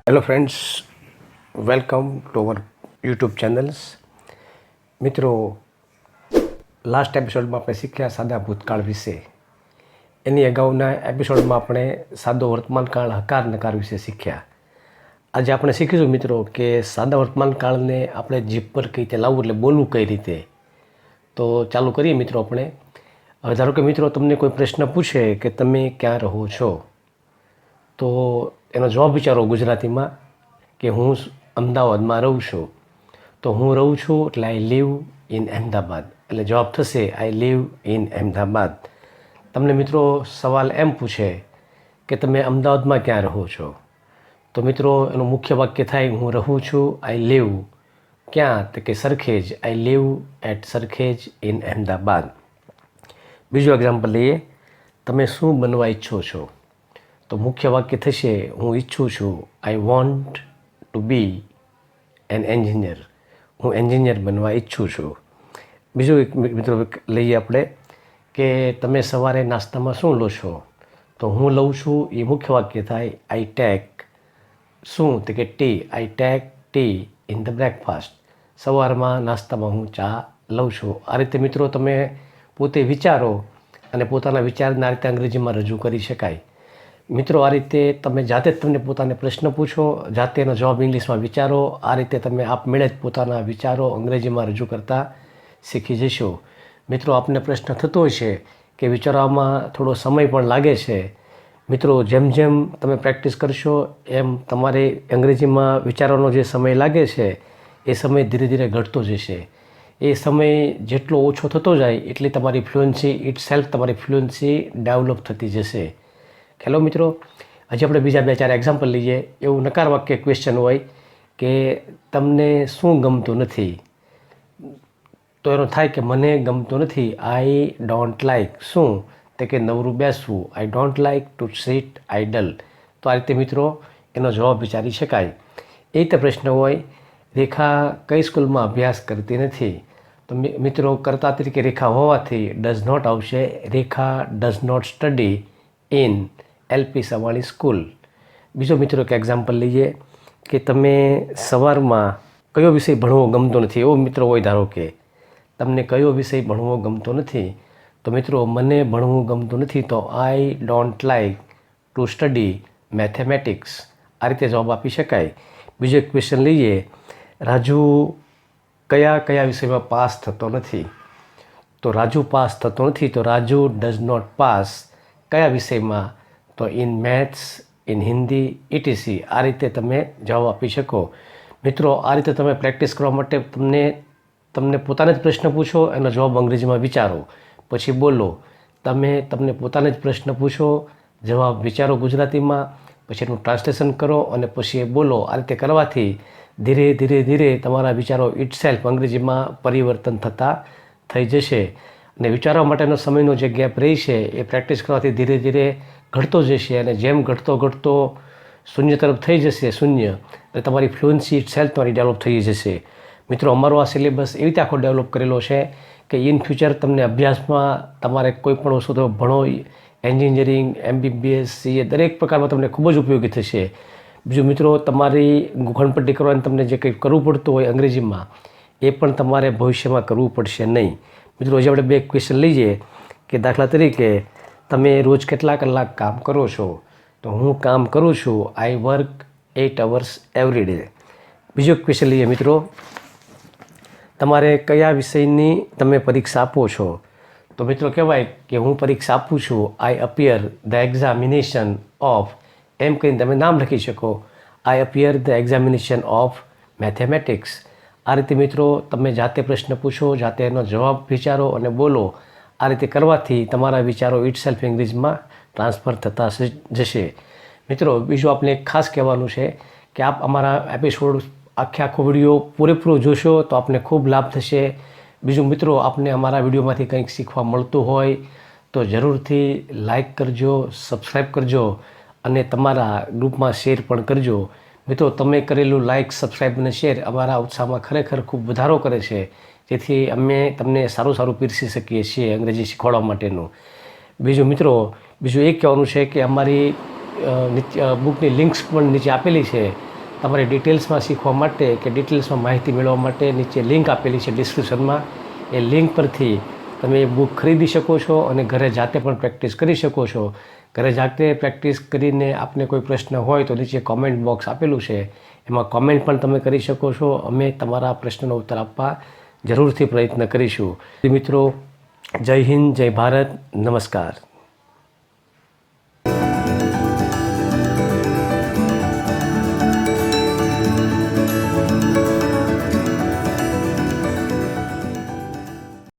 Hello friends, welcome to our YouTube channels. મિત્રો, last એપિસોડમાં આપણે શીખ્યા સાદા ભૂતકાળ વિશે. એની અગાઉના એપિસોડમાં આપણે સાદો વર્તમાનકાળ હકાર નકાર વિશે શીખ્યા. આજે આપણે શીખીશું મિત્રો કે સાદા વર્તમાનકાળને આપણે જીભ પર કઈ રીતે લાવવું, એટલે બોલવું કઈ રીતે. તો ચાલુ કરીએ મિત્રો આપણે. હવે ધારો કે મિત્રો તમને કોઈ પ્રશ્ન પૂછે કે તમે ક્યાં રહો છો, તો એનો જવાબ વિચારો ગુજરાતીમાં કે હું અમદાવાદમાં રહું છું. તો હું રહું છું એટલે આઈ લીવ ઇન અહેમદાબાદ, એટલે જવાબ થશે આઈ લીવ ઇન અહેમદાબાદ. તમને મિત્રો સવાલ એમ પૂછે કે તમે અમદાવાદમાં ક્યાં રહો છો, તો મિત્રો એનું મુખ્ય વાક્ય થાય હું રહું છું આઈ લીવ ક્યાં, તો કે Sarkhej, I live at Sarkhej in Ahmedabad. બીજું એક્ઝામ્પલ લઈએ, તમે શું બનવા ઈચ્છો છો, તો મુખ્ય વાક્ય થશે હું ઈચ્છું છું I want to be an engineer, હું એન્જિનિયર બનવા ઈચ્છું છું. બીજું એક મિત્રો લઈએ આપણે કે તમે સવારે નાસ્તામાં શું લો છો, તો હું લઉં છું એ મુખ્ય વાક્ય થાય આઈ ટેક શું, તો કે T, I take T in the breakfast, સવારમાં નાસ્તામાં હું ચા લઉં છું. આ રીતે મિત્રો તમે પોતે વિચારો અને પોતાના વિચારના રીતે અંગ્રેજીમાં રજૂ કરી શકાય. મિત્રો, આ રીતે તમે જાતે જ તમને પોતાને પ્રશ્ન પૂછો, જાતે એનો જવાબ ઇંગ્લિશમાં વિચારો. આ રીતે તમે આપમેળે જ પોતાના વિચારો અંગ્રેજીમાં રજૂ કરતા શીખી જશો. મિત્રો, આપને પ્રશ્ન થતો હોય છે કે વિચારવામાં થોડો સમય પણ લાગે છે. મિત્રો, જેમ જેમ તમે પ્રેક્ટિસ કરશો એમ તમારે અંગ્રેજીમાં વિચારવાનો જે સમય લાગે છે એ સમય ધીરે ધીરે ઘટતો જશે. એ સમય જેટલો ઓછો થતો જાય એટલી તમારી ફ્લુઅન્સી ઇટસેલ્ફ, તમારી ફ્લુઅન્સી ડેવલપ થતી જશે. હેલો મિત્રો, હજી આપણે બીજા 2-4 એક્ઝામ્પલ લઈએ. એવું નકાર વાક્ય ક્વેશ્ચન હોય કે તમને શું ગમતું નથી, તો એનો થાય કે મને ગમતું નથી આઈ ડોન્ટ લાઇક શું, તે કે નવરું બેસવું, I don't like to sit idle. તો આ રીતે મિત્રો એનો જવાબ વિચારી શકાય. એ રીતે પ્રશ્ન હોય રેખા કઈ સ્કૂલમાં અભ્યાસ કરતી નથી, તો મિત્રો કર્તા તરીકે રેખા હોવાથી ડઝ નોટ આવશે. Rekha does not study in LP Savani school. બીજો મિત્રો એક એક્ઝામ્પલ લઈએ કે તમે સવારમાં કયો વિષય ભણવો ગમતો નથી, એવો મિત્રો હોય ધારો કે તમને કયો વિષય ભણવો ગમતો નથી, તો મિત્રો મને ભણવું ગમતું નથી, તો આઈ don't like to study mathematics. આ રીતે જવાબ આપી શકાય. બીજો એક ક્વેશ્ચન લઈએ, રાજુ કયા કયા વિષયમાં પાસ થતો નથી, તો રાજુ પાસ થતો નથી, તો રાજુ ડઝ નોટ પાસ કયા વિષયમાં, તો in maths, in Hindi, etc. આ રીતે તમે જવાબ આપી શકો. મિત્રો, આ રીતે તમે પ્રેક્ટિસ કરવા માટે તમને પોતાને જ પ્રશ્ન પૂછો, એનો જવાબ અંગ્રેજીમાં વિચારો, પછી બોલો. તમને પોતાને જ પ્રશ્ન પૂછો, જવાબ વિચારો ગુજરાતીમાં, પછી એનું ટ્રાન્સલેશન કરો અને પછી એ બોલો. આ રીતે કરવાથી ધીરે ધીરે ધીરે તમારા વિચારો ઇટસેલ્ફ અંગ્રેજીમાં પરિવર્તન થતા થઈ જશે. અને વિચારવા માટેનો સમયનો જે ગેપ રહી છે એ પ્રેક્ટિસ કરવાથી ધીરે ધીરે ઘટતો જશે, અને જેમ ઘટતો ઘટતો શૂન્ય તરફ થઈ જશે, શૂન્ય, એટલે તમારી ફ્લુઅન્સી ઇટસેલ્ફ તમારી ડેવલપ થઈ જશે. મિત્રો, અમારો આ સિલેબસ એવી રીતે આખો ડેવલપ કરેલો છે કે ઇન ફ્યુચર તમને અભ્યાસમાં તમારે કોઈ પણ વસ્તુ તો ભણો, એન્જિનિયરિંગ, MBBS, CA દરેક પ્રકારમાં તમને ખૂબ જ ઉપયોગી થશે. બીજું મિત્રો, તમારી ગોખણપટ્ટી કરવાની તમને જે કંઈ કરવું પડતું હોય અંગ્રેજીમાં એ પણ તમારે ભવિષ્યમાં કરવું પડશે નહીં. મિત્રો, હજી આપણે 2 ક્વેશ્ચન લઈએ કે દાખલા તરીકે તમે રોજ કેટલા કલાક કામ કરો છો, તો હું કામ કરું છું I work 8 hours every day. બીજો ક્વેશ્ચન લઈએ મિત્રો, તમારે કયા વિષયની તમે પરીક્ષા આપો છો, તો મિત્રો કહેવાય કે હું પરીક્ષા આપું છું I appear the examination of, એમ કહીને તમે નામ લખી શકો, I appear the examination of mathematics. આ રીતે મિત્રો તમે જાતે પ્રશ્ન પૂછો, જાતે એનો જવાબ વિચારો અને બોલો. આ રીતે કરવાથી તમારા વિચારો ઇટસેલ્ફ ઇંગ્લિશમાં ટ્રાન્સફર થતા જશે. મિત્રો, બીજું આપણે એક ખાસ કહેવાનું છે કે આપ અમારા એપિસોડ આખો વિડીયો પૂરેપૂરો જોશો તો આપને ખૂબ લાભ થશે. બીજું મિત્રો, આપને અમારા વિડીયોમાંથી કંઈક શીખવા મળતું હોય તો જરૂરથી લાઈક કરજો, સબસ્ક્રાઈબ કરજો અને તમારા ગ્રુપમાં શેર પણ કરજો. મિત્રો, તમે કરેલું લાઇક, સબસ્ક્રાઈબ અને શેર અમારા ઉત્સાહમાં ખરેખર ખૂબ વધારો કરે છે, જેથી અમે તમને સારું પીરસી શકીએ છીએ અંગ્રેજી શીખવાડવા માટેનું. બીજું મિત્રો, બીજું એ કહેવાનું છે કે અમારી બુકની લિંક્સ પણ નીચે આપેલી છે, તમારે ડિટેલ્સમાં શીખવા માટે કે ડિટેલ્સમાં માહિતી મેળવવા માટે નીચે લિંક આપેલી છે ડિસ્ક્રિપ્શનમાં. એ લિંક પરથી તમે એ બુક ખરીદી શકો છો અને ઘરે જાતે પણ પ્રેક્ટિસ કરી શકો છો. ઘરે જાતે પ્રેક્ટિસ કરીને આપને કોઈ પ્રશ્ન હોય તો નીચે કોમેન્ટ બોક્સ આપેલું છે, એમાં કોમેન્ટ પણ તમે કરી શકો છો. અમે તમારા પ્રશ્નનો ઉત્તર આપવા જરૂરથી પ્રયત્ન કરીશું. મિત્રો, જય હિન્દ, જય ભારત, નમસ્કાર.